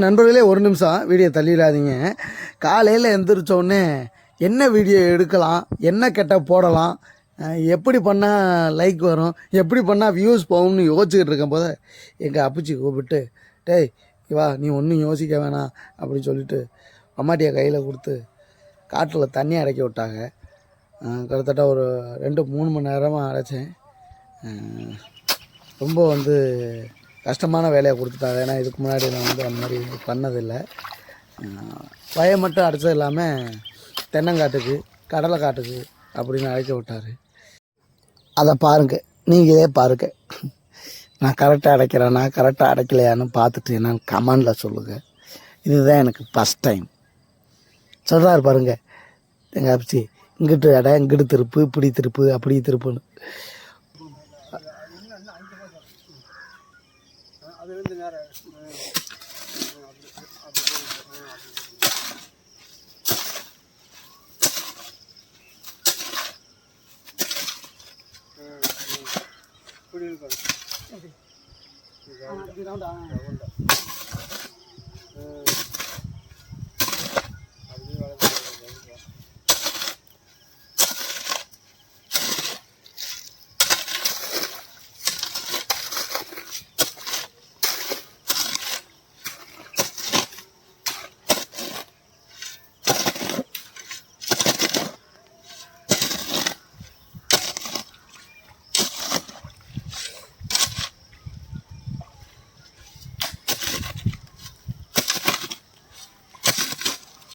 நண்பர்களே, ஒரு நிமிஷம் வீடியோ தள்ளிடாதீங்க. காலையில் எந்திரிச்சோடனே என்ன வீடியோ எடுக்கலாம், என்ன கெட்டால் போடலாம், எப்படி பண்ணால் லைக் வரும், எப்படி பண்ணால் வியூஸ் போகும்னு யோசிச்சுக்கிட்டு இருக்கும் போது எங்கள் அப்பச்சி கூப்பிட்டு, டேய் வா, நீ ஒன்றும் யோசிக்க வேணாம் அப்படின்னு சொல்லிட்டு அம்மாட்டியை கையில் கொடுத்து காட்டில் தண்ணி அடைக்க விட்டாங்க. கிட்டத்தட்ட ஒரு 2-3 மணி நேரமாக அடைச்சேன். ரொம்ப கஷ்டமான வேலையை கொடுத்துட்டாங்க. ஏன்னா இதுக்கு முன்னாடி நான் அந்த மாதிரி பண்ணதில்லை. வயை மட்டும் அடைச்சது இல்லாமல் தென்னங்காட்டுக்கு, கடலை காட்டுக்கு அப்படின்னு அழைக்க விட்டார். அதை பாருங்கள், நீங்களே பாருங்கள். நான் கரெக்டாக அடைக்கிறேன்னா கரெக்டாக அடைக்கலையான்னு பார்த்துட்டு என்னன்னு கமெண்டில் சொல்லுங்கள். இதுதான் எனக்கு ஃபஸ்ட் டைம். சொல்கிறாரு பாருங்கள் எங்கள் அப்பச்சி, இங்கிட்டு அடை, இங்கிட்டு திருப்பு, இப்படி திருப்பு, அப்படி திருப்புன்னு. இப்படி இருக்கும்.